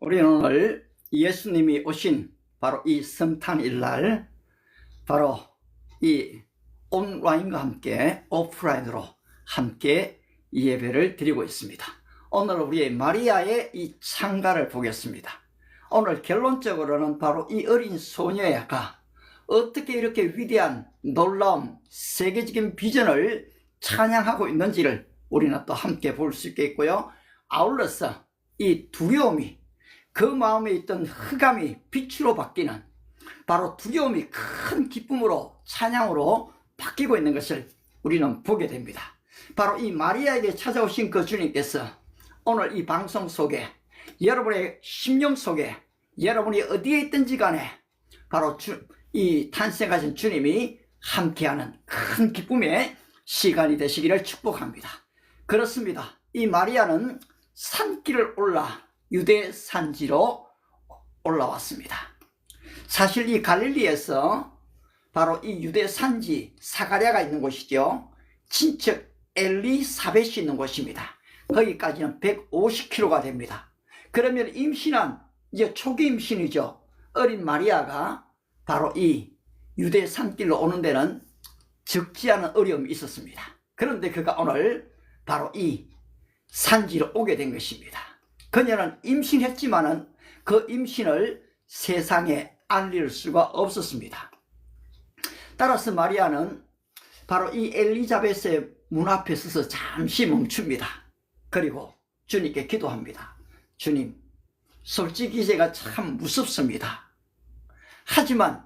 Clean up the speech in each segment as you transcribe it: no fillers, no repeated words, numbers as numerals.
우리는 오늘 예수님이 오신 바로 이 성탄일날 바로 이 온라인과 함께 오프라인으로 함께 예배를 드리고 있습니다. 오늘 우리 마리아의 이 창가를 보겠습니다. 오늘 결론적으로는 바로 이 어린 소녀가 어떻게 이렇게 위대한 놀라운 세계적인 비전을 찬양하고 있는지를 우리는 또 함께 볼 수 있겠고요. 아울러서 이 두려움이 그 마음에 있던 흑암이 빛으로 바뀌는 바로 두려움이 큰 기쁨으로 찬양으로 바뀌고 있는 것을 우리는 보게 됩니다. 바로 이 마리아에게 찾아오신 그 주님께서 오늘 이 방송 속에 여러분의 심령 속에 여러분이 어디에 있든지 간에 바로 이 탄생하신 주님이 함께하는 큰 기쁨의 시간이 되시기를 축복합니다. 그렇습니다. 이 마리아는 산길을 올라 유대 산지로 올라왔습니다. 사실 이 갈릴리에서 바로 이 유대 산지 사가랴가 있는 곳이죠. 친척 엘리사벳이 있는 곳입니다. 거기까지는 150km가 됩니다. 그러면 임신한 이제 초기 임신이죠. 어린 마리아가 바로 이 유대 산길로 오는 데는 적지 않은 어려움이 있었습니다. 그런데 그가 오늘 바로 이 산지로 오게 된 것입니다. 그녀는 임신했지만은 그 임신을 세상에 알릴 수가 없었습니다. 따라서 마리아는 바로 이 엘리자벳의 문 앞에 서서 잠시 멈춥니다. 그리고 주님께 기도합니다. 주님, 솔직히 제가 참 무섭습니다. 하지만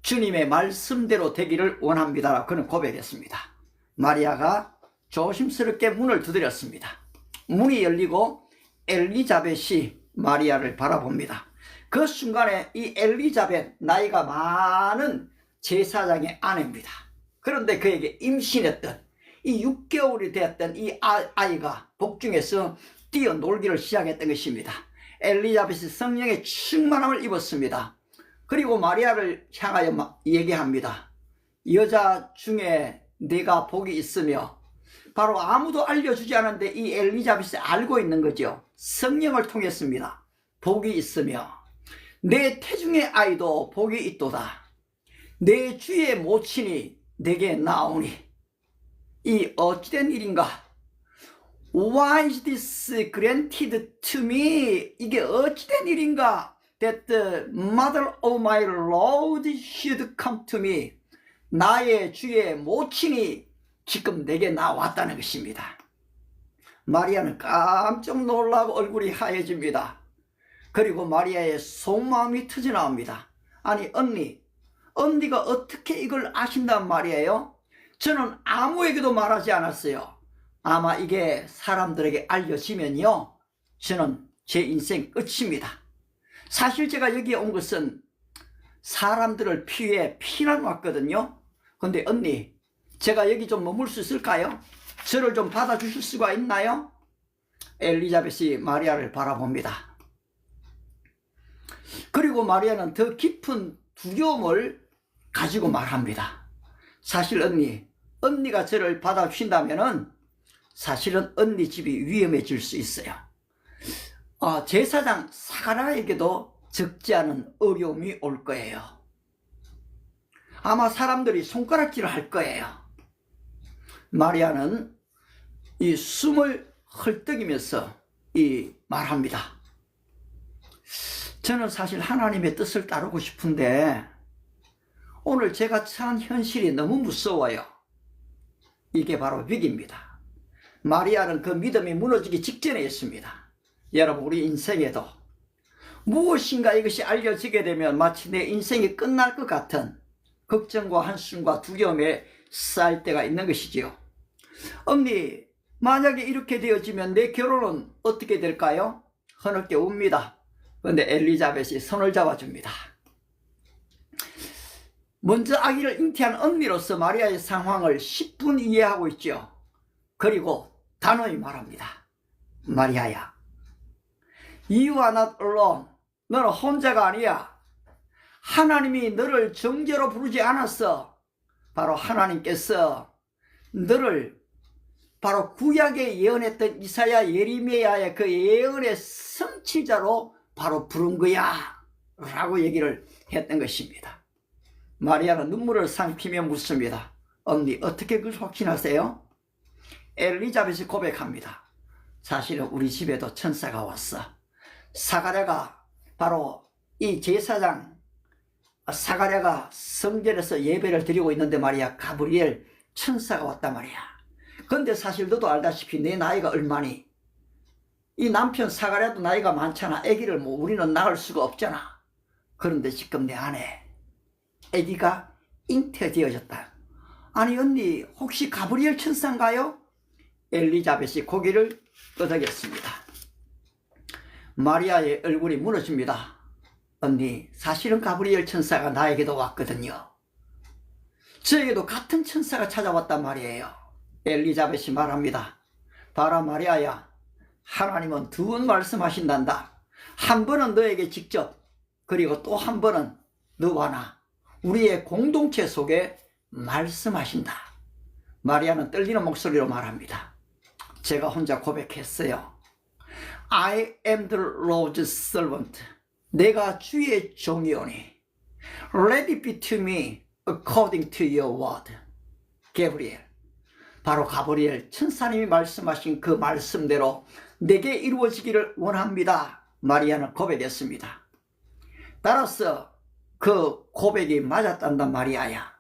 주님의 말씀대로 되기를 원합니다. 그는 고백했습니다. 마리아가 조심스럽게 문을 두드렸습니다. 문이 열리고 엘리자벳이 마리아를 바라봅니다. 그 순간에 이 엘리자벳, 나이가 많은 제사장의 아내입니다. 그런데 그에게 임신했던 이 6개월이 되었던 이 아이가 복중에서 뛰어놀기를 시작했던 것입니다. 엘리자벳이 성령의 충만함을 입었습니다. 그리고 마리아를 향하여 얘기합니다. 여자 중에 네가 복이 있으며, 바로 아무도 알려주지 않았는데 이 엘리자벳이 알고 있는 거죠. 성령을 통했습니다. 복이 있으며 내 태중의 아이도 복이 있도다. 내 주의 모친이 내게 나오니 이 어찌된 일인가? Why is this granted to me? 이게 어찌된 일인가? That the mother of my Lord should come to me. 나의 주의 모친이 지금 내게 나왔다는 것입니다. 마리아는 깜짝 놀라고 얼굴이 하얘집니다. 그리고 마리아의 속마음이 터져나옵니다. 아니 언니가 어떻게 이걸 아신단 말이에요? 저는 아무에게도 말하지 않았어요. 아마 이게 사람들에게 알려지면요, 저는 제 인생 끝입니다. 사실 제가 여기에 온 것은 사람들을 피해 피난 왔거든요. 근데 언니, 제가 여기 좀 머물 수 있을까요? 저를 좀 받아주실 수가 있나요? 엘리자벳이 마리아를 바라봅니다. 그리고 마리아는 더 깊은 두려움을 가지고 말합니다. 사실 언니가 저를 받아주신다면은 사실은 언니 집이 위험해질 수 있어요. 제사장 사가랴에게도 적지 않은 어려움이 올 거예요. 아마 사람들이 손가락질을 할 거예요. 마리아는 이 숨을 헐떡이면서 말합니다. 저는 사실 하나님의 뜻을 따르고 싶은데 오늘 제가 처한 현실이 너무 무서워요. 이게 바로 위기입니다. 마리아는 그 믿음이 무너지기 직전에 있습니다. 여러분, 우리 인생에도 무엇인가 이것이 알려지게 되면 마치 내 인생이 끝날 것 같은 걱정과 한숨과 두려움에 쌓일 때가 있는 것이지요. 언니, 만약에 이렇게 되어지면 내 결혼은 어떻게 될까요? 흐느껴 웁니다. 그런데 엘리자벳이 손을 잡아줍니다. 먼저 아기를 잉태한 언니로서 마리아의 상황을 10분 이해하고 있죠. 그리고 단호히 말합니다. 마리아야, You are not alone. 너는 혼자가 아니야. 하나님이 너를 정죄로 부르지 않았어. 바로 하나님께서 너를 바로 구약에 예언했던 이사야 예레미야의 그 예언의 성취자로 바로 부른 거야 라고 얘기를 했던 것입니다. 마리아는 눈물을 삼키며 묻습니다. 언니, 어떻게 그걸 확신하세요? 엘리자벳이 고백합니다. 사실은 우리 집에도 천사가 왔어. 사가랴가 바로 이 제사장 사가랴가 성전에서 예배를 드리고 있는데 말이야, 가브리엘 천사가 왔단 말이야. 근데 사실 너도 알다시피 내 나이가 얼마니? 이 남편 사가랴도 나이가 많잖아. 아기를 뭐 우리는 낳을 수가 없잖아. 그런데 지금 내 아내 아기가 잉태되어졌다. 아니 언니, 혹시 가브리엘 천사인가요? 엘리자벳이 고개를 끄덕였습니다. 마리아의 얼굴이 무너집니다. 언니, 사실은 가브리엘 천사가 나에게도 왔거든요. 저에게도 같은 천사가 찾아왔단 말이에요. 엘리자벳이 말합니다. 봐라 마리아야, 하나님은 두 번 말씀하신단다. 한 번은 너에게 직접, 그리고 또 한 번은 너와 나, 우리의 공동체 속에 말씀하신다. 마리아는 떨리는 목소리로 말합니다. 제가 혼자 고백했어요. I am the Lord's servant. 내가 주의 종이오니 Let it be to me according to your word. 가브리엘, 바로 가브리엘 천사님이 말씀하신 그 말씀대로 내게 이루어지기를 원합니다. 마리아는 고백했습니다. 따라서 그 고백이 맞았단다. 마리아야,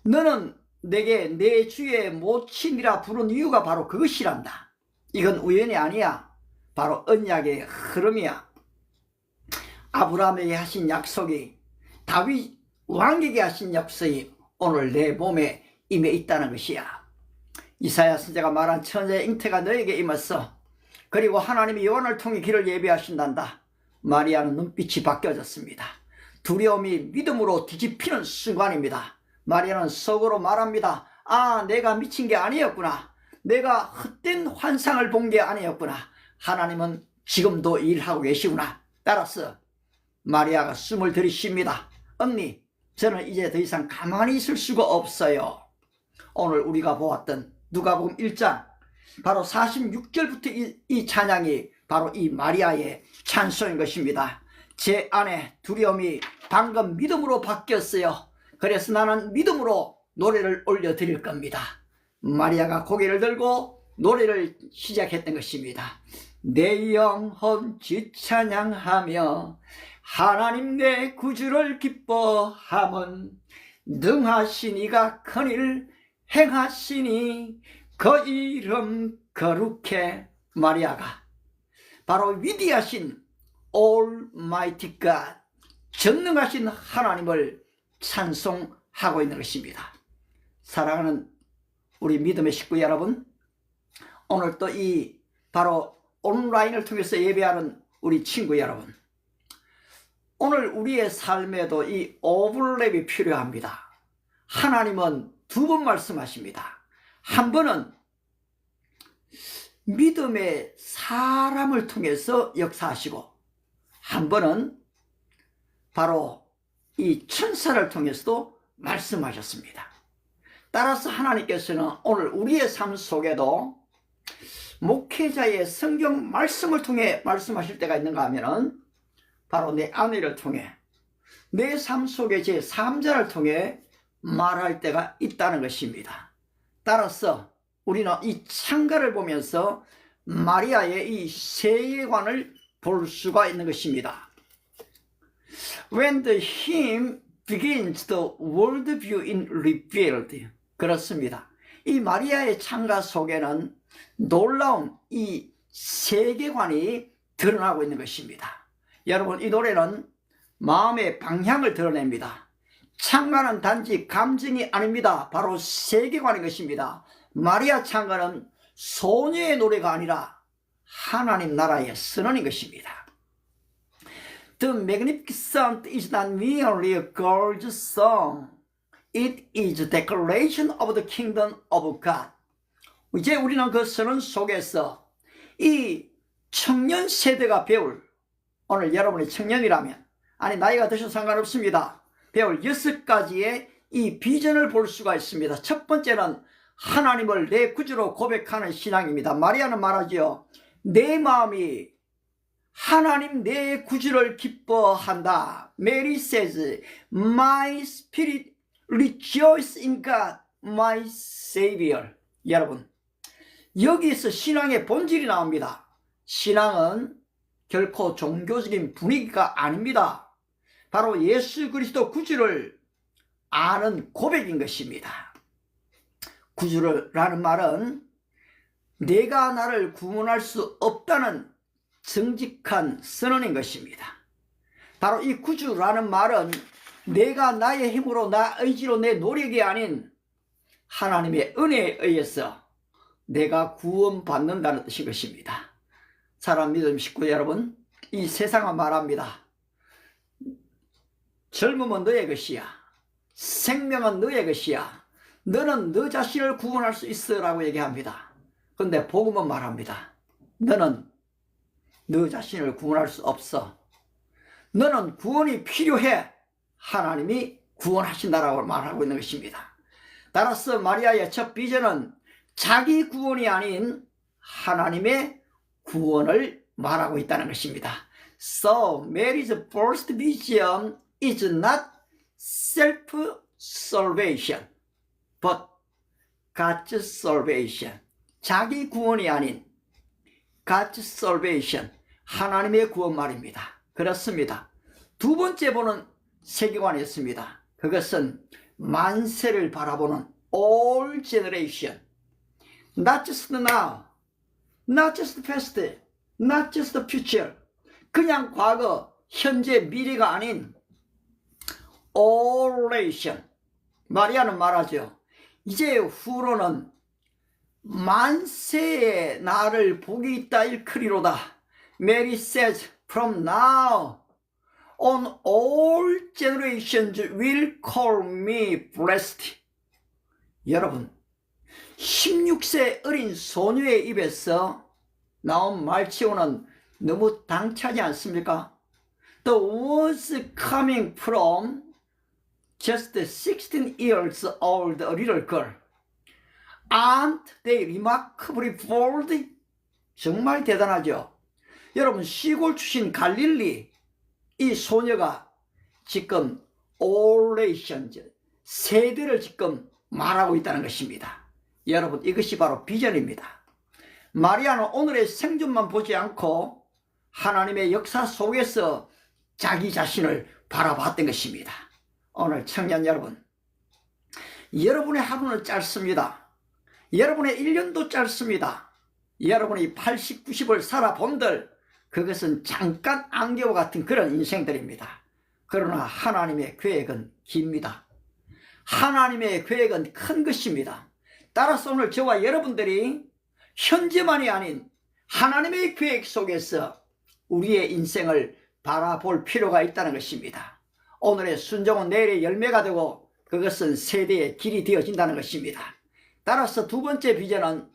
너는 내게 내 주의 모친이라 부른 이유가 바로 그것이란다. 이건 우연이 아니야. 바로 언약의 흐름이야. 아브라함에게 하신 약속이, 다윗 왕에게 하신 약속이 오늘 내 몸에 임해 있다는 것이야. 이사야 선지자가 말한 천사의 잉태가 너에게 임했어. 그리고 하나님이 요한을 통해 길을 예비하신단다. 마리아는 눈빛이 바뀌어졌습니다. 두려움이 믿음으로 뒤집히는 순간입니다. 마리아는 속으로 말합니다. 아, 내가 미친 게 아니었구나. 내가 헛된 환상을 본 게 아니었구나. 하나님은 지금도 일하고 계시구나. 따라서 마리아가 숨을 들이쉽니다. 언니, 저는 이제 더 이상 가만히 있을 수가 없어요. 오늘 우리가 보았던 누가복음 1장 바로 46절부터 이 찬양이 바로 이 마리아의 찬송인 것입니다. 제 안에 두려움이 방금 믿음으로 바뀌었어요. 그래서 나는 믿음으로 노래를 올려드릴 겁니다. 마리아가 고개를 들고 노래를 시작했던 것입니다. 내 영혼 주 찬양하며 하나님 내 구주를 기뻐함은 능하신 이가 큰일 행하시니 그 이름 거룩해. 마리아가 바로 위대하신 Almighty God, 전능하신 하나님을 찬송하고 있는 것입니다. 사랑하는 우리 믿음의 식구 여러분, 오늘 또 이 바로 온라인을 통해서 예배하는 우리 친구 여러분, 오늘 우리의 삶에도 이 오버랩이 필요합니다. 하나님은 두 번 말씀하십니다. 한 번은 믿음의 사람을 통해서 역사하시고, 한 번은 바로 이 천사를 통해서도 말씀하셨습니다. 따라서 하나님께서는 오늘 우리의 삶 속에도 목회자의 성경 말씀을 통해 말씀하실 때가 있는가 하면은 바로 내 아내를 통해, 내 삶 속에 제 3자를 통해 말할 때가 있다는 것입니다. 따라서 우리는 이 창가를 보면서 마리아의 이 세계관을 볼 수가 있는 것입니다. When the hymn begins, the worldview is revealed. 그렇습니다. 이 마리아의 창가 속에는 놀라운 이 세계관이 드러나고 있는 것입니다. 여러분, 이 노래는 마음의 방향을 드러냅니다. 창가는 단지 감정이 아닙니다. 바로 세계관인 것입니다. 마리아 창가는 소녀의 노래가 아니라 하나님 나라의 선언인 것입니다. The Magnificent is not merely a gorgeous song. It is a declaration of the kingdom of God. 이제 우리는 그 선언 속에서 이 청년 세대가 배울, 오늘 여러분이 청년이라면, 아니 나이가 드셔도 상관없습니다, 배울 6가지의 이 비전을 볼 수가 있습니다. 첫 번째는 하나님을 내 구주로 고백하는 신앙입니다. 마리아는 말하지요. 내 마음이 하나님 내 구주를 기뻐한다. Mary says, My spirit rejoices in God, my Savior. 여러분, 여기에서 신앙의 본질이 나옵니다. 신앙은 결코 종교적인 분위기가 아닙니다. 바로 예수 그리스도 구주를 아는 고백인 것입니다. 구주라는 말은 내가 나를 구원할 수 없다는 정직한 선언인 것입니다. 바로 이 구주라는 말은 내가 나의 힘으로 나 의지로 내 노력이 아닌 하나님의 은혜에 의해서 내가 구원받는다는 뜻인 것입니다. 사랑 믿음 식구 여러분, 이 세상은 말합니다. 젊음은 너의 것이야. 생명은 너의 것이야. 너는 너 자신을 구원할 수 있어 라고 얘기합니다. 그런데 복음은 말합니다. 너는 너 자신을 구원할 수 없어. 너는 구원이 필요해. 하나님이 구원하신다라고 말하고 있는 것입니다. 따라서 마리아의 첫 비전은 자기 구원이 아닌 하나님의 구원을 말하고 있다는 것입니다. So Mary's first vision is not self-salvation, but God's salvation. 자기 구원이 아닌 God's salvation, 하나님의 구원 말입니다. 그렇습니다. 두 번째 보는 세계관이 있습니다. 그것은 만세를 바라보는 all generation. Not just now, not just past, not just future. 그냥 과거, 현재, 미래가 아닌 all nation. 마리아는 말하죠. 이제 후로는 만세의 나를 복이 있다 일컬이로다. Mary says, from now on all generations will call me blessed. 여러분, 16세 어린 소녀의 입에서 나온 말치고는 너무 당차지 않습니까? The words coming from just 16 years old a little girl. Aren't they remarkably bold? 정말 대단하죠. 여러분, 시골 출신 갈릴리 이 소녀가 지금 all nations, 세대를 지금 말하고 있다는 것입니다. 여러분, 이것이 바로 비전입니다. 마리아는 오늘의 생존만 보지 않고 하나님의 역사 속에서 자기 자신을 바라봤던 것입니다. 오늘 청년 여러분, 여러분의 하루는 짧습니다. 여러분의 1년도 짧습니다. 여러분이 80, 90을 살아본들 그것은 잠깐 안개와 같은 그런 인생들입니다. 그러나 하나님의 계획은 깁니다. 하나님의 계획은 큰 것입니다. 따라서 오늘 저와 여러분들이 현재만이 아닌 하나님의 계획 속에서 우리의 인생을 바라볼 필요가 있다는 것입니다. 오늘의 순종은 내일의 열매가 되고 그것은 세대의 길이 되어진다는 것입니다. 따라서 두 번째 비전은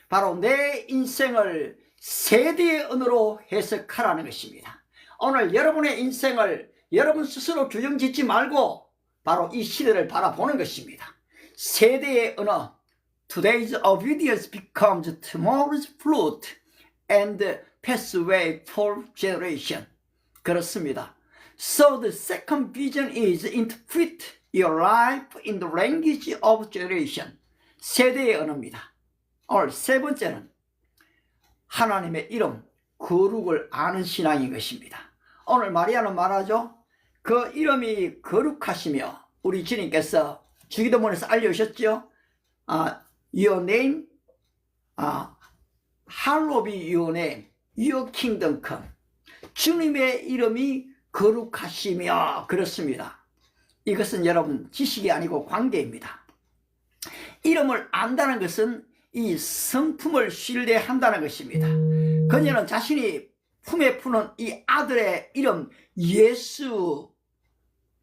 바로 내 인생을 세대의 언어로 해석하라는 것입니다. 오늘 여러분의 인생을 여러분 스스로 규정 짓지 말고 바로 이 시대를 바라보는 것입니다. 세대의 언어. Today's obedience becomes tomorrow's fruit and pathway for generation. 그렇습니다. So the second vision is interpret your life in the language of generation. 세대의 언어입니다. 오늘 세 번째는 하나님의 이름, 거룩을 아는 신앙인 것입니다. 오늘 마리아는 말하죠. 그 이름이 거룩하시며 우리 주님께서 주기도문에서 알려주셨죠. Your name, hallowed be your name, your kingdom come. 주님의 이름이 거룩하시며 그렇습니다. 이것은 여러분 지식이 아니고 관계입니다. 이름을 안다는 것은 이 성품을 신뢰한다는 것입니다. 그녀는 자신이 품에 푸는 이 아들의 이름 예수,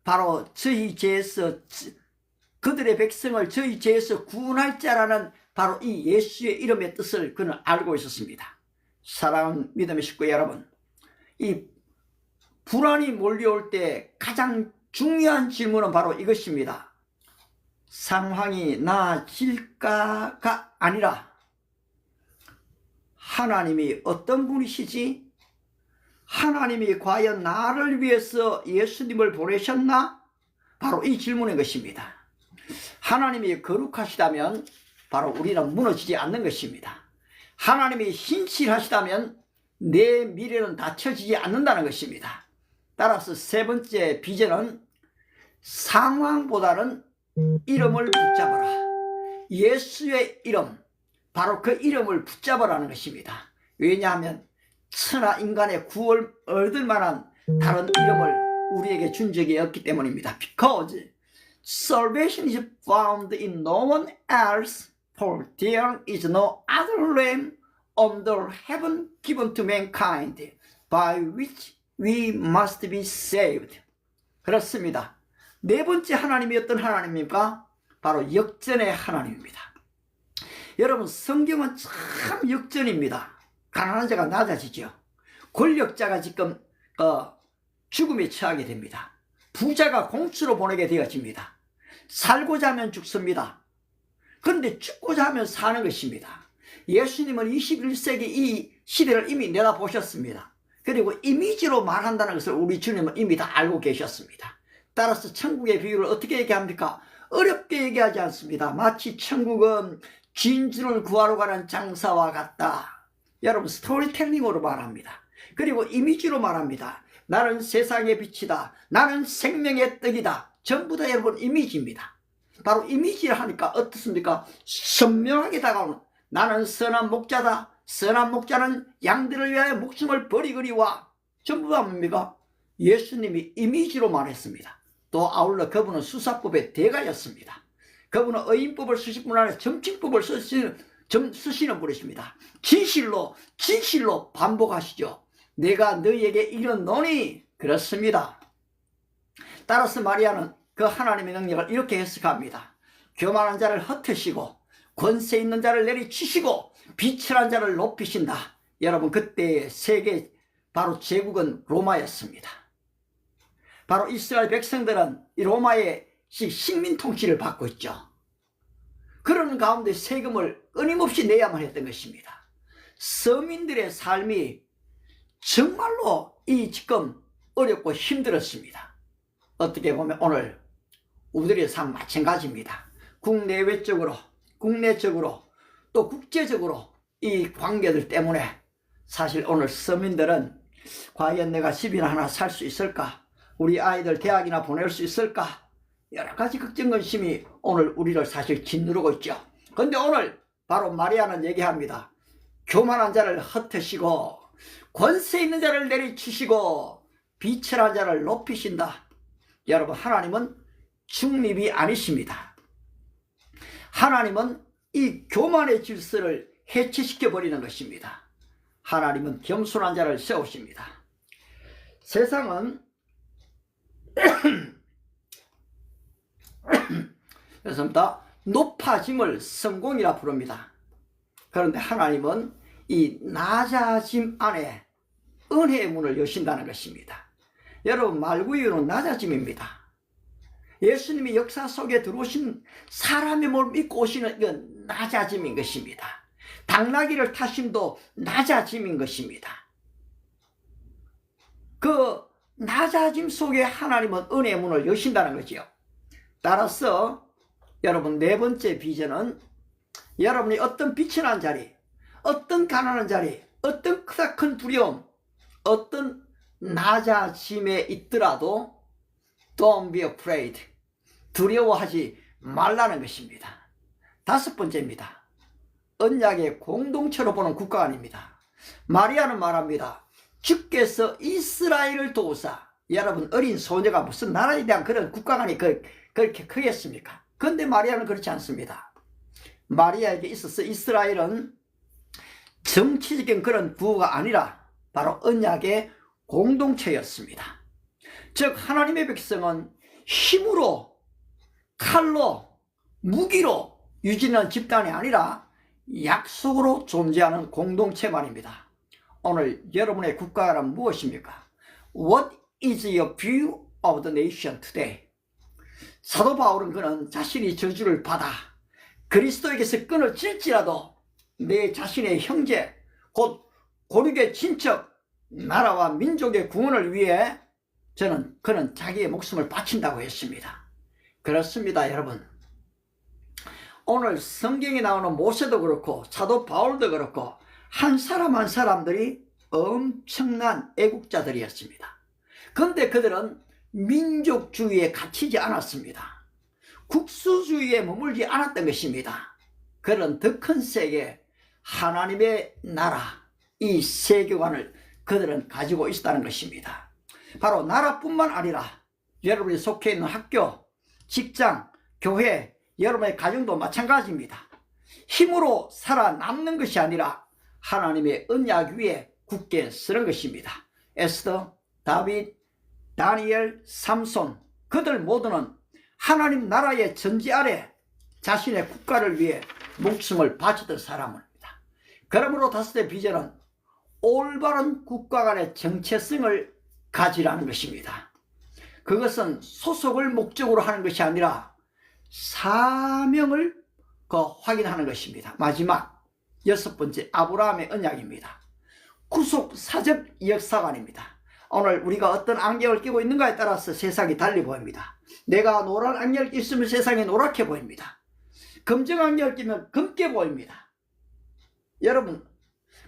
바로 저희 죄에서 그들의 백성을 저희 죄에서 구원할 자라는 바로 이 예수의 이름의 뜻을 그는 알고 있었습니다. 사랑하는 믿음의 식구 여러분, 이 불안이 몰려올 때 가장 중요한 질문은 바로 이것입니다. 상황이 나아질까가 아니라 하나님이 어떤 분이시지? 하나님이 과연 나를 위해서 예수님을 보내셨나? 바로 이 질문인 것입니다. 하나님이 거룩하시다면 바로 우리는 무너지지 않는 것입니다. 하나님이 신실하시다면 내 미래는 닫혀지지 않는다는 것입니다. 따라서 세 번째 비전은 상황보다는 이름을 붙잡아라. 예수의 이름, 바로 그 이름을 붙잡으라는 것입니다. 왜냐하면 천하 인간의 구원을 얻을 만한 다른 이름을 우리에게 준 적이 없기 때문입니다. Because salvation is found in no one else, for there is no other name under heaven given to mankind by which we must be saved. 그렇습니다. 네 번째 하나님이 어떤 하나님입니까? 바로 역전의 하나님입니다. 여러분, 성경은 참 역전입니다. 가난한 자가 낮아지죠. 권력자가 지금 죽음에 처하게 됩니다. 부자가 공수로 보내게 되어집니다. 살고자 하면 죽습니다. 그런데 죽고자 하면 사는 것입니다. 예수님은 21세기 이 시대를 이미 내다보셨습니다. 그리고 이미지로 말한다는 것을 우리 주님은 이미 다 알고 계셨습니다. 따라서 천국의 비유를 어떻게 얘기합니까? 어렵게 얘기하지 않습니다. 마치 천국은 진주를 구하러 가는 장사와 같다. 여러분, 스토리텔링으로 말합니다. 그리고 이미지로 말합니다. 나는 세상의 빛이다. 나는 생명의 떡이다. 전부 다 여러분 이미지입니다. 바로 이미지를 하니까 어떻습니까? 선명하게 다가오는, 나는 선한 목자다. 선한 목자는 양들을 위하여 목숨을 버리거니와. 전부 다 뭡니까? 예수님이 이미지로 말했습니다. 또 아울러 그분은 수사법의 대가였습니다. 그분은 의인법을 쓰실 뿐 아니라 정치법을 쓰시는 분이십니다. 진실로 반복하시죠. 내가 너희에게 이르노니. 그렇습니다. 따라서 마리아는 그 하나님의 능력을 이렇게 해석합니다. 교만한 자를 흩으시고 권세 있는 자를 내리치시고 비천한 자를 높이신다. 여러분, 그때 세계 바로 제국은 로마였습니다. 바로 이스라엘 백성들은 이 로마의 식민 통치를 받고 있죠. 그런 가운데 세금을 끊임없이 내야만 했던 것입니다. 서민들의 삶이 정말로 지금 어렵고 힘들었습니다. 어떻게 보면 오늘 우리들의 삶 마찬가지입니다. 국내외적으로, 국내적으로, 또 국제적으로 이 관계들 때문에 사실 오늘 서민들은 과연 내가 집이나 하나 살 수 있을까? 우리 아이들 대학이나 보낼 수 있을까? 여러 가지 걱정근심이 오늘 우리를 사실 짓누르고 있죠. 그런데 오늘 바로 마리아는 얘기합니다. 교만한 자를 흩으시고 권세 있는 자를 내리치시고 비천한 자를 높이신다. 여러분, 하나님은 중립이 아니십니다. 하나님은 이 교만의 질서를 해체시켜 버리는 것입니다. 하나님은 겸손한 자를 세우십니다. 세상은 그렇습니다. 높아짐을 성공이라 부릅니다. 그런데 하나님은 이 낮아짐 안에 은혜의 문을 여신다는 것입니다. 여러분, 말구유는 낮아짐입니다. 예수님이 역사 속에 들어오신 사람의 몸을 믿고 오시는 이건 낮아짐인 것입니다. 당나귀를 타심도 낮아짐인 것입니다. 그 낮아짐 속에 하나님은 은혜의 문을 여신다는 거지요. 따라서 여러분, 네 번째 비전은 여러분이 어떤 비천한 자리, 어떤 가난한 자리, 어떤 크다 큰 두려움, 어떤 낮아짐에 있더라도 Don't be afraid. 두려워하지 말라는 것입니다. 다섯 번째입니다. 언약의 공동체로 보는 국가관입니다. 마리아는 말합니다. 주께서 이스라엘을 도우사. 여러분, 어린 소녀가 무슨 나라에 대한 그런 국가관이 그렇게 크겠습니까? 그런데 마리아는 그렇지 않습니다. 마리아에게 있어서 이스라엘은 정치적인 그런 구호가 아니라 바로 언약의 공동체였습니다. 즉, 하나님의 백성은 힘으로, 칼로, 무기로 유지하는 집단이 아니라 약속으로 존재하는 공동체 말입니다. 오늘 여러분의 국가란 무엇입니까? What is your view of the nation today? 사도 바울은 그는 자신이 저주를 받아 그리스도에게서 끊어질지라도 내 자신의 형제, 곧 고륙의 친척, 나라와 민족의 구원을 위해 그는 자기의 목숨을 바친다고 했습니다. 그렇습니다, 여러분. 오늘 성경에 나오는 모세도 그렇고 사도 바울도 그렇고 한 사람 한 사람들이 엄청난 애국자들이었습니다. 그런데 그들은 민족주의에 갇히지 않았습니다. 국수주의에 머물지 않았던 것입니다. 그런 더 큰 세계, 하나님의 나라, 이 세계관을 그들은 가지고 있었다는 것입니다. 바로 나라뿐만 아니라 여러분이 속해 있는 학교, 직장, 교회, 여러분의 가정도 마찬가지입니다. 힘으로 살아남는 것이 아니라 하나님의 언약 위에 굳게 서는 것입니다. 에스더, 다윗, 다니엘, 삼손, 그들 모두는 하나님 나라의 전지 아래 자신의 국가를 위해 목숨을 바쳤던 사람입니다. 그러므로 다섯의 비전은 올바른 국가 간의 정체성을 가지라는 것입니다. 그것은 소속을 목적으로 하는 것이 아니라 사명을 확인하는 것입니다. 마지막 여섯 번째, 아브라함의 언약입니다. 구속사적 역사관입니다. 오늘 우리가 어떤 안경을 끼고 있는가에 따라서 세상이 달리 보입니다. 내가 노란 안경을 끼면 세상이 노랗게 보입니다. 검정 안경을 끼면 검게 보입니다. 여러분,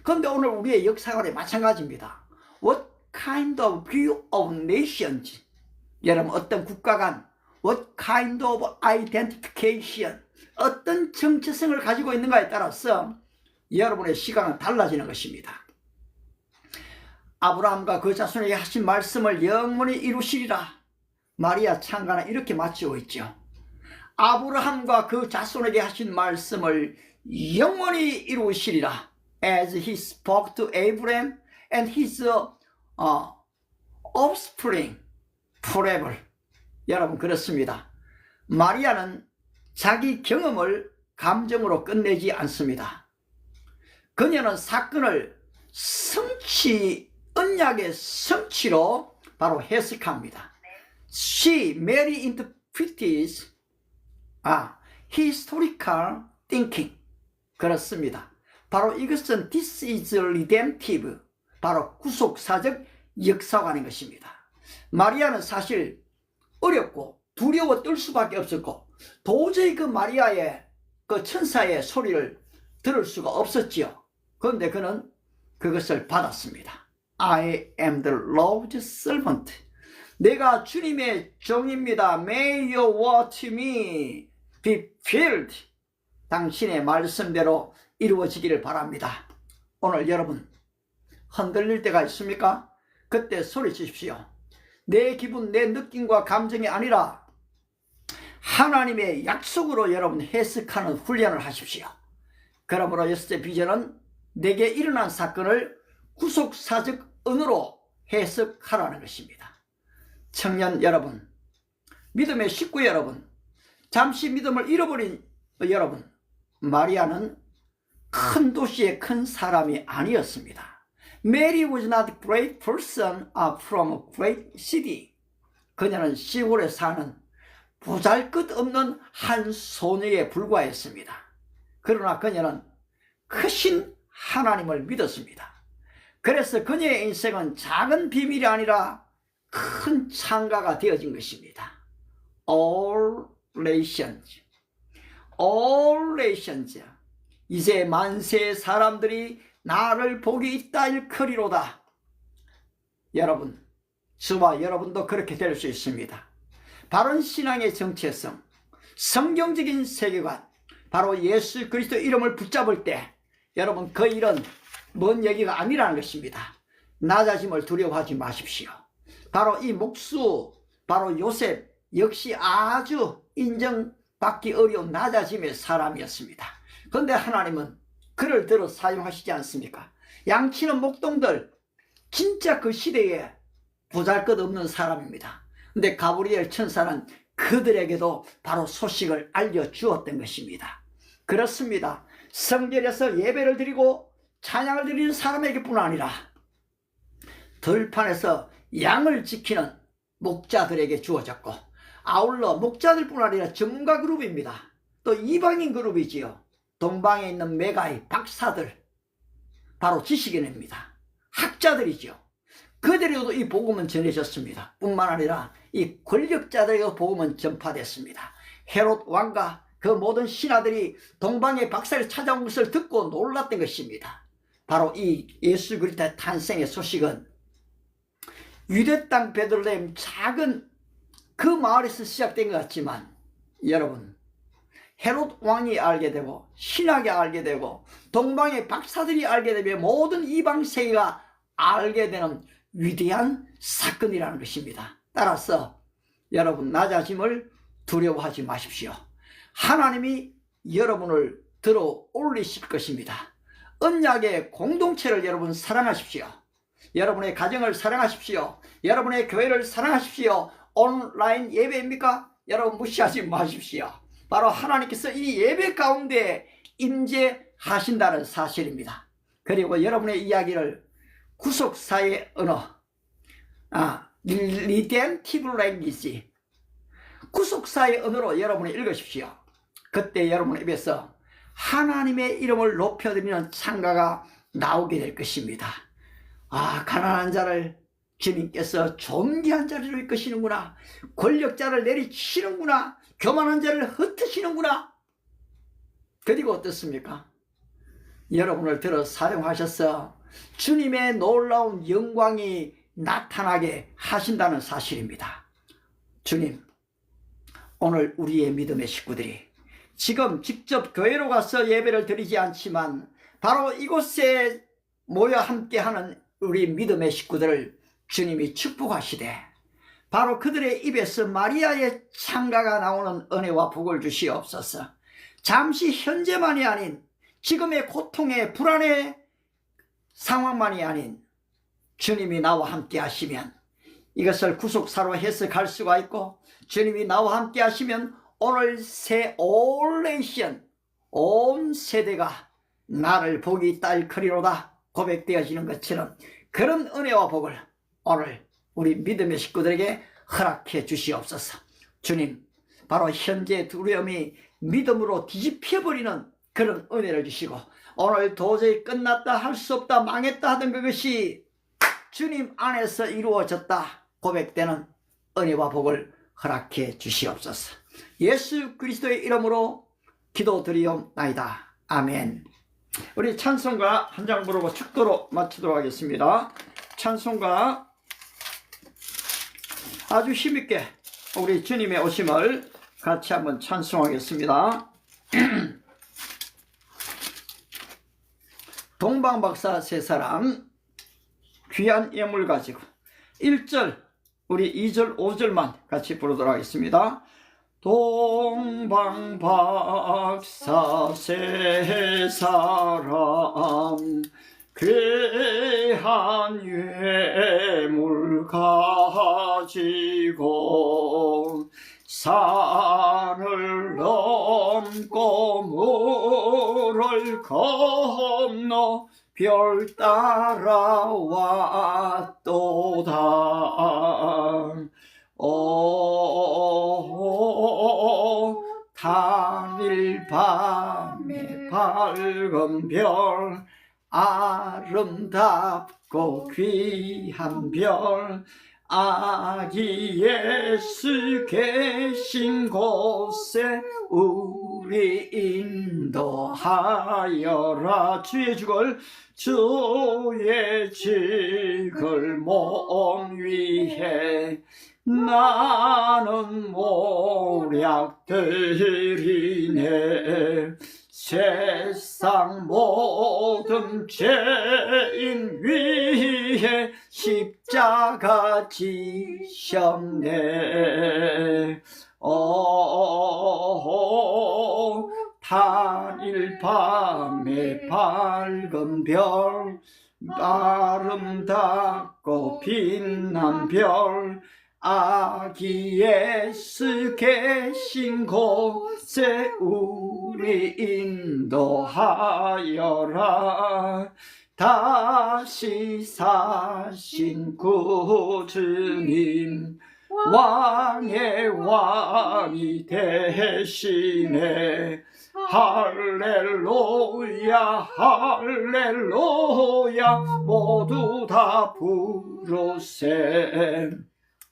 그런데 오늘 우리의 역사관이 마찬가지입니다. What kind of view of nations? 여러분, 어떤 국가 간 What kind of identification? 어떤 정체성을 가지고 있는가에 따라서 여러분의 시각은 달라지는 것입니다. 아브라함과 그 자손에게 하신 말씀을 영원히 이루시리라. 마리아 창가는 이렇게 마치고 있죠. 아브라함과 그 자손에게 하신 말씀을 영원히 이루시리라. As he spoke to Abraham and his offspring forever. 여러분, 그렇습니다. 마리아는 자기 경험을 감정으로 끝내지 않습니다. 그녀는 사건을 언약의 성취로 바로 해석합니다. She merely interprets historical thinking. 그렇습니다. 바로 이것은 This is redemptive. 바로 구속사적 역사관인 것입니다. 마리아는 사실 어렵고 두려워 떨 수밖에 없었고 도저히 그 마리아의 그 천사의 소리를 들을 수가 없었지요. 그런데 그는 그것을 받았습니다. I am the Lord's servant. 내가 주님의 종입니다. May your word to me be filled. 당신의 말씀대로 이루어지기를 바랍니다. 오늘 여러분 흔들릴 때가 있습니까? 그때 소리치십시오. 내 기분, 내 느낌과 감정이 아니라 하나님의 약속으로 여러분 해석하는 훈련을 하십시오. 그러므로 여섯째 비전은 내게 일어난 사건을 구속사적 언어로 해석하라는 것입니다. 청년 여러분, 믿음의 식구 여러분, 잠시 믿음을 잃어버린 여러분, 마리아는 큰 도시의 큰 사람이 아니었습니다. Mary was not a great person from a great city. 그녀는 시골에 사는 보잘것없는 한 소녀에 불과했습니다. 그러나 그녀는 크신 하나님을 믿었습니다. 그래서 그녀의 인생은 작은 비밀이 아니라 큰 창가가 되어진 것입니다. All nations. All nations. 이제 만세의 사람들이 나를 복이 있다 일컬이로다. 여러분, 저와 여러분도 그렇게 될 수 있습니다. 바른 신앙의 정체성, 성경적인 세계관, 바로 예수 그리스도 이름을 붙잡을 때 여러분 그 일은 먼 얘기가 아니라는 것입니다. 낮아짐을 두려워하지 마십시오. 바로 이 목수, 바로 요셉 역시 아주 인정받기 어려운 낮아짐의 사람이었습니다. 그런데 하나님은 그를 들어 사용하시지 않습니까? 양치는 목동들, 진짜 그 시대에 보잘것없는 사람입니다. 근데 가브리엘 천사는 그들에게도 바로 소식을 알려주었던 것입니다. 그렇습니다. 성전에서 예배를 드리고 찬양을 드리는 사람에게뿐 아니라 들판에서 양을 지키는 목자들에게 주어졌고, 아울러 목자들뿐 아니라 전문가 그룹입니다. 또 이방인 그룹이지요. 동방에 있는 메가이 박사들, 바로 지식인입니다. 학자들이죠. 그들에게도 이 복음은 전해졌습니다. 뿐만 아니라 이 권력자들에게도 복음은 전파됐습니다. 헤롯 왕과 그 모든 신하들이 동방의 박사를 찾아온 것을 듣고 놀랐던 것입니다. 바로 이 예수 그리스도의 탄생의 소식은 유대 땅 베들레헴 작은 그 마을에서 시작된 것 같지만, 여러분, 헤롯 왕이 알게 되고 신하가 알게 되고 동방의 박사들이 알게 되며 모든 이방 세계가 알게 되는 위대한 사건이라는 것입니다. 따라서 여러분, 낮아짐을 두려워하지 마십시오. 하나님이 여러분을 들어 올리실 것입니다. 언약의 공동체를 여러분 사랑하십시오. 여러분의 가정을 사랑하십시오. 여러분의 교회를 사랑하십시오. 온라인 예배입니까? 여러분 무시하지 마십시오. 바로 하나님께서 이 예배 가운데 임재하신다는 사실입니다. 그리고 여러분의 이야기를 구속사의 언어, 리덴티브 랭귀지, 구속사의 언어로 여러분이 읽으십시오. 그때 여러분의 입에서 하나님의 이름을 높여드리는 찬가가 나오게 될 것입니다. 가난한 자를 주님께서 존귀한 자리로 이끄시는구나. 권력자를 내리치시는구나. 교만한 자를 흩으시는구나. 그리고 어떻습니까? 여러분을 들어 사용하셔서 주님의 놀라운 영광이 나타나게 하신다는 사실입니다. 주님, 오늘 우리의 믿음의 식구들이 지금 직접 교회로 가서 예배를 드리지 않지만 바로 이곳에 모여 함께하는 우리 믿음의 식구들을 주님이 축복하시되 바로 그들의 입에서 마리아의 찬가가 나오는 은혜와 복을 주시옵소서. 잠시 현재만이 아닌 지금의 고통의 불안의 상황만이 아닌 주님이 나와 함께 하시면 이것을 구속사로 해석할 수가 있고, 주님이 나와 함께 하시면 오늘 새 올레이션 온 세대가 나를 복이 딸크리로다 고백되어지는 것처럼 그런 은혜와 복을 오늘 우리 믿음의 식구들에게 허락해 주시옵소서. 주님, 바로 현재의 두려움이 믿음으로 뒤집혀버리는 그런 은혜를 주시고, 오늘 도저히 끝났다, 할 수 없다, 망했다 하던 그것이 주님 안에서 이루어졌다 고백되는 은혜와 복을 허락해 주시옵소서. 예수 그리스도의 이름으로 기도드리옵나이다. 아멘. 우리 찬송가 한 장 부르고 축도로 마치도록 하겠습니다. 찬송가 아주 힘있게 우리 주님의 오심을 같이 한번 찬송하겠습니다. 동방박사 세 사람 귀한 예물 가지고 1절, 우리 2절, 5절만 같이 부르도록 하겠습니다. 동방박사 세 사람 귀한 예물 가지고 산을 넘고 물을 건너 별 따라왔도다. 당일 밤에 밝은 별, 아름답고 귀한 별, 아기 예수 계신 곳에 우리 인도하여라. 주의 죽을 몸 위해 나는 모략 드리네. 세상 모든 죄인 위에 십자가 지셨네. 단일 밤에 밝은 별, 아름답고 빛난 별, 아기 예수 계신 곳에 우리 인도하여라. 다시 사신 구주님 왕의 왕이 대신에 할렐루야 할렐루야 모두 다 부르세.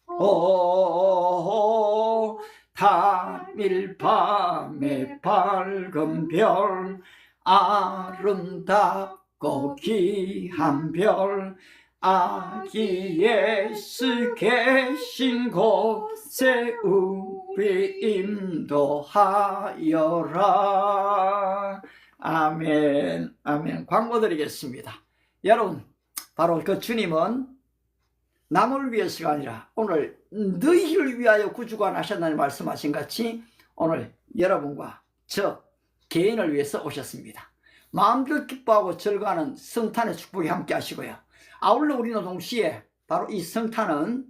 오 당일 밤의 밝은 별 아름답고 귀한 별 아기 예수 계신 곳에 우리 인도하여라. 아멘. 아멘. 광고 드리겠습니다. 여러분, 바로 그 주님은 남을 위해서가 아니라 오늘 너희를 위하여 구주가 나셨다는 말씀하신 같이 오늘 여러분과 저 개인을 위해서 오셨습니다. 마음껏 기뻐하고 즐거워하는 성탄의 축복이 함께 하시고요. 아울러 우리는 동시에 바로 이 성탄은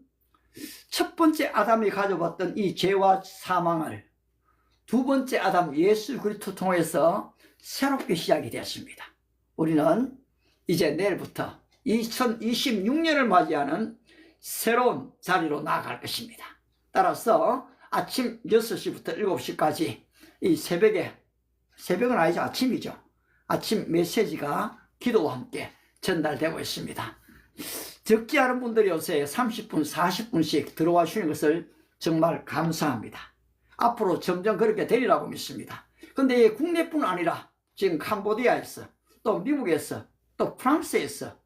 첫 번째 아담이 가져왔던 이 죄와 사망을 두 번째 아담 예수 그리스도 통해서 새롭게 시작이 되었습니다. 우리는 이제 내일부터 2026년을 맞이하는 새로운 자리로 나아갈 것입니다. 따라서 아침 6시부터 7시까지 이 새벽은 아니죠, 아침이죠. 아침 메시지가 기도와 함께 전달되고 있습니다. 적지 않은 분들이 요새 30분, 40분씩 들어와 주시는 것을 정말 감사합니다. 앞으로 점점 그렇게 되리라고 믿습니다. 근데 국내뿐 아니라 지금 캄보디아에서, 또 미국에서, 또 프랑스에서,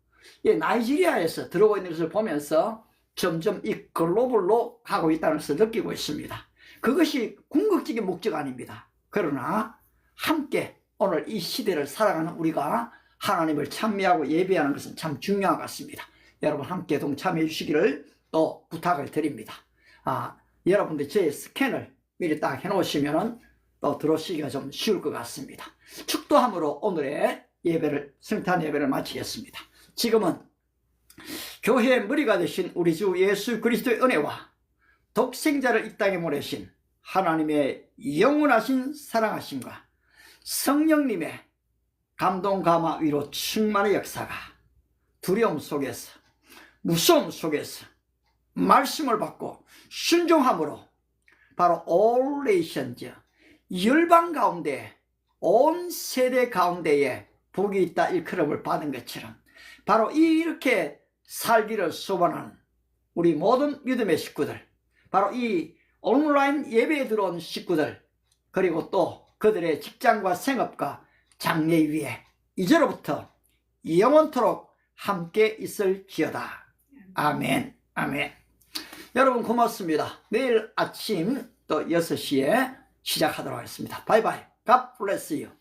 나이지리아에서 들어오고 있는 것을 보면서 점점 이 글로벌로 가고 있다는 것을 느끼고 있습니다. 그것이 궁극적인 목적 아닙니다. 그러나 함께 오늘 이 시대를 살아가는 우리가 하나님을 찬미하고 예배하는 것은 참 중요한 것 같습니다. 여러분 함께 동참해 주시기를 또 부탁을 드립니다. 여러분들 제 스캔을 미리 딱 해놓으시면 또 들어오시기가 좀 쉬울 것 같습니다. 축도함으로 오늘의 성탄 예배를 마치겠습니다. 지금은 교회의 머리가 되신 우리 주 예수 그리스도의 은혜와 독생자를 이 땅에 보내신 하나님의 영원하신 사랑하심과 성령님의 감동 감화 위로 충만의 역사가 두려움 속에서 무서움 속에서 말씀을 받고 순종함으로 바로 all nations 열방 가운데 온 세대 가운데에 복이 있다 일컬음을 받은 것처럼 바로 이렇게 살기를 소원하는 우리 모든 믿음의 식구들, 바로 이 온라인 예배에 들어온 식구들, 그리고 또 그들의 직장과 생업과 장래 위에 이제로부터 영원토록 함께 있을지어다. 아멘. 아멘. 여러분 고맙습니다. 내일 아침 또 6시에 시작하도록 하겠습니다. 바이바이. God bless you.